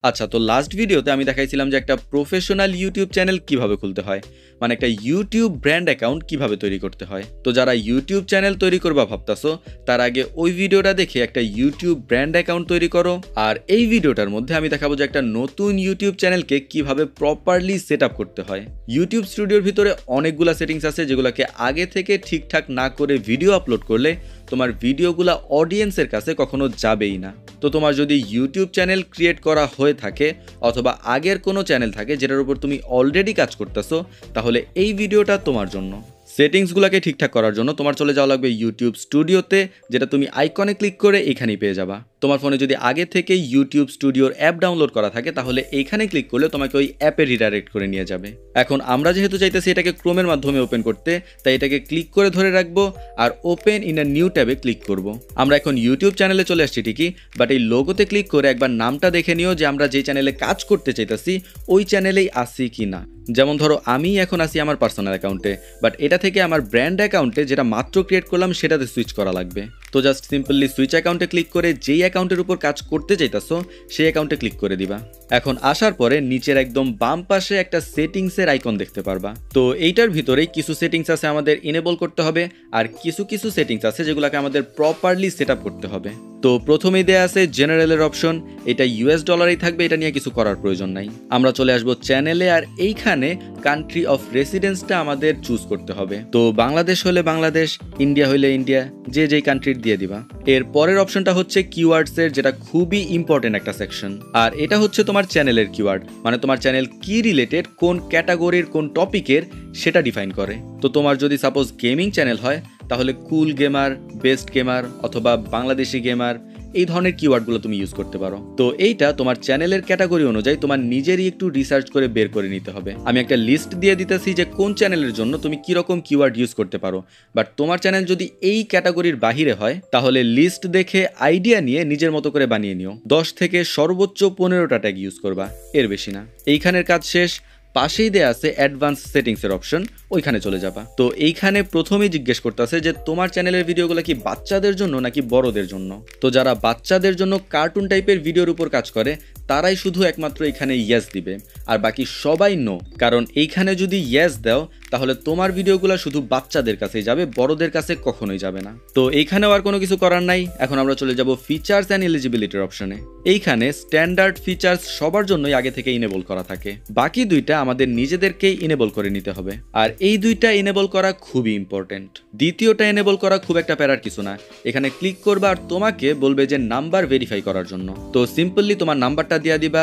আচ্ছা, তো লাস্ট ভিডিওতে আমি দেখাইছিলাম যে একটা প্রফেশনাল ইউটিউব চ্যানেল কিভাবে খুলতে হয়, মানে একটা ইউটিউব ব্র্যান্ড অ্যাকাউন্ট কিভাবে তৈরি করতে হয়। তো যারা ইউটিউব চ্যানেল তৈরি করবা ভাবতাছো, তার আগে ওই ভিডিওটা দেখে একটা ইউটিউব ব্র্যান্ড অ্যাকাউন্ট তৈরি করো। আর এই ভিডিওটার মধ্যে আমি দেখাবো যে একটা নতুন ইউটিউব চ্যানেলকে কিভাবে প্রপারলি সেট আপ করতে হয়। ইউটিউব স্টুডিওর ভিতরে অনেকগুলা সেটিংস আছে যেগুলোকে আগে থেকে ঠিকঠাক না করে ভিডিও আপলোড করলে তোমার ভিডিওগুলা অডিয়েন্সের কাছে কখনো যাবেই না। তো তোমার যদি ইউটিউব চ্যানেল ক্রিয়েট করা হয়ে থাকে অথবা আগের কোনো চ্যানেল থাকে যেটার উপর তুমি অলরেডি কাজ করতেছো, তাহলে এই ভিডিওটা তোমার জন্য। সেটিংসগুলোকে ঠিকঠাক করার জন্য তোমার চলে যাওয়া লাগবে ইউটিউব স্টুডিওতে, যেটা তুমি আইকনে ক্লিক করে এখানেই পেয়ে যাবা। তোমার ফোনে যদি আগে থেকে ইউটিউব স্টুডিওর অ্যাপ ডাউনলোড করা থাকে তাহলে এইখানে ক্লিক করলে তোমাকে ওই অ্যাপে রিডাইরেক্ট করে নিয়ে যাবে। এখন আমরা যেহেতু চাইতেছি এটাকে ক্রোমের মাধ্যমে ওপেন করতে, তাই এটাকে ক্লিক করে ধরে রাখবো আর ওপেন ইন আ নিউ ট্যাবে ক্লিক করব। আমরা এখন ইউটিউব চ্যানেলে চলে আসছি ঠিকই, বাট এই লোগোতে ক্লিক করে একবার নামটা দেখে নিও যে আমরা যে চ্যানেলে কাজ করতে চাইতেছি ওই চ্যানেলেই আসি কি না। যেমন ধরো আমি এখন আসি আমার পার্সোনাল অ্যাকাউন্টে, বাট এটা থেকে আমার ব্র্যান্ড অ্যাকাউন্টে যেটা মাত্র ক্রিয়েট করলাম সেটাতে সুইচ করা লাগবে। তো জাস্ট সিম্পলি সুইচ অ্যাকাউন্টে ক্লিক করে যেই অ্যাকাউন্টের উপর কাজ করতে চাইতেছো সেই অ্যাকাউন্টে ক্লিক করে দিবা। এখন আসার পরে নিচের একদম বাম পাশে একটা সেটিংসের আইকন দেখতে পারবা। তো এইটার ভিতরেই কিছু সেটিংস আছে আমাদের ইনেবল করতে হবে, আর কিছু কিছু সেটিংস আছে যেগুলোকে আমাদের প্রপারলি সেট আপ করতে হবে। তো প্রথমেই দেয়া আছে জেনারেলের অপশন, এটা ইউএস ডলারেই থাকবে, এটা নিয়ে কিছু করার প্রয়োজন নাই। আমরা চলে আসবো চ্যানেলে, আর এইখানে কান্ট্রি অফ রেসিডেন্সটা আমাদের চুজ করতে হবে। তো বাংলাদেশ হলে বাংলাদেশ, ইন্ডিয়া হলে ইন্ডিয়া, যে যেই কান্ট্রির দিয়ে দিবা। এর পরের অপশনটা হচ্ছে কিওয়ার্ডসের, যেটা খুবই ইম্পর্টেন্ট একটা সেকশন। আর এটা হচ্ছে তোমার চ্যানেলের কিওয়ার্ড, মানে তোমার চ্যানেল কি রিলেটেড, কোন ক্যাটাগরির, কোন টপিকের সেটা ডিফাইন করে। তো তোমার যদি সাপোজ গেমিং চ্যানেল হয় তাহলে কুল গেমার, বেস্ট গেমার অথবা বাংলাদেশি গেমার, এই ধরনের কিওয়ার্ডগুলো তুমি ইউজ করতে পারো। তো এইটা তোমার চ্যানেলের ক্যাটাগরি অনুযায়ী তোমার নিজেরই একটু রিসার্চ করে বের করে নিতে হবে। আমি একটা লিস্ট দিয়ে দিতেছি যে কোন চ্যানেলের জন্য তুমি কিরকম কিওয়ার্ড ইউজ করতে পারো, বাট তোমার চ্যানেল যদি এই ক্যাটাগরির বাহিরে হয় তাহলে লিস্ট দেখে আইডিয়া নিয়ে নিজের মতো করে বানিয়ে নিও। 10 থেকে সর্বোচ্চ 15টা ট্যাগ ইউজ করবা, এর বেশি না। এইখানের কাজ শেষ। পাশেই দেয়া আছে অ্যাডভান্স সেটিংসের অপশন, ওইখানে চলে যাবা। তো এইখানে প্রথমেই জিজ্ঞেস করতেছে যে তোমার চ্যানেলের ভিডিওগুলো কি বাচ্চাদের জন্য নাকি বড়দের জন্য। তো যারা বাচ্চাদের জন্য কার্টুন টাইপের ভিডিওর উপর কাজ করে তারাই শুধু একমাত্র এখানে ইয়েস দিবে, আর বাকি সবাই নো। কারণ এইখানে যদি ইয়েস দাও তাহলে তোমার ভিডিওগুলো শুধু বাচ্চাদের কাছেই যাবে, বড়দের কাছে কখনোই যাবে না। তো এইখানেও আর কোনো কিছু করার নাই। এখন আমরা চলে যাব ফিচার্স অ্যান্ড এলিজিবিলিটির অপশনে। এইখানে স্ট্যান্ডার্ড ফিচার্স সবার জন্যই আগে থেকে ইনেবল করা থাকে, বাকি দুইটা আমাদের নিজেদেরকেই ইনেবল করে নিতে হবে। আর এই দুইটা ইনেবল করা খুবই ইম্পর্টেন্ট। দ্বিতীয়টা ইনেবল করা খুব একটা প্যারার কিছু না। এখানে ক্লিক করবা আর তোমাকে বলবে যে নাম্বার ভেরিফাই করার জন্য। তো সিম্পলি তোমার নাম্বারটা দিয়ে দিবা।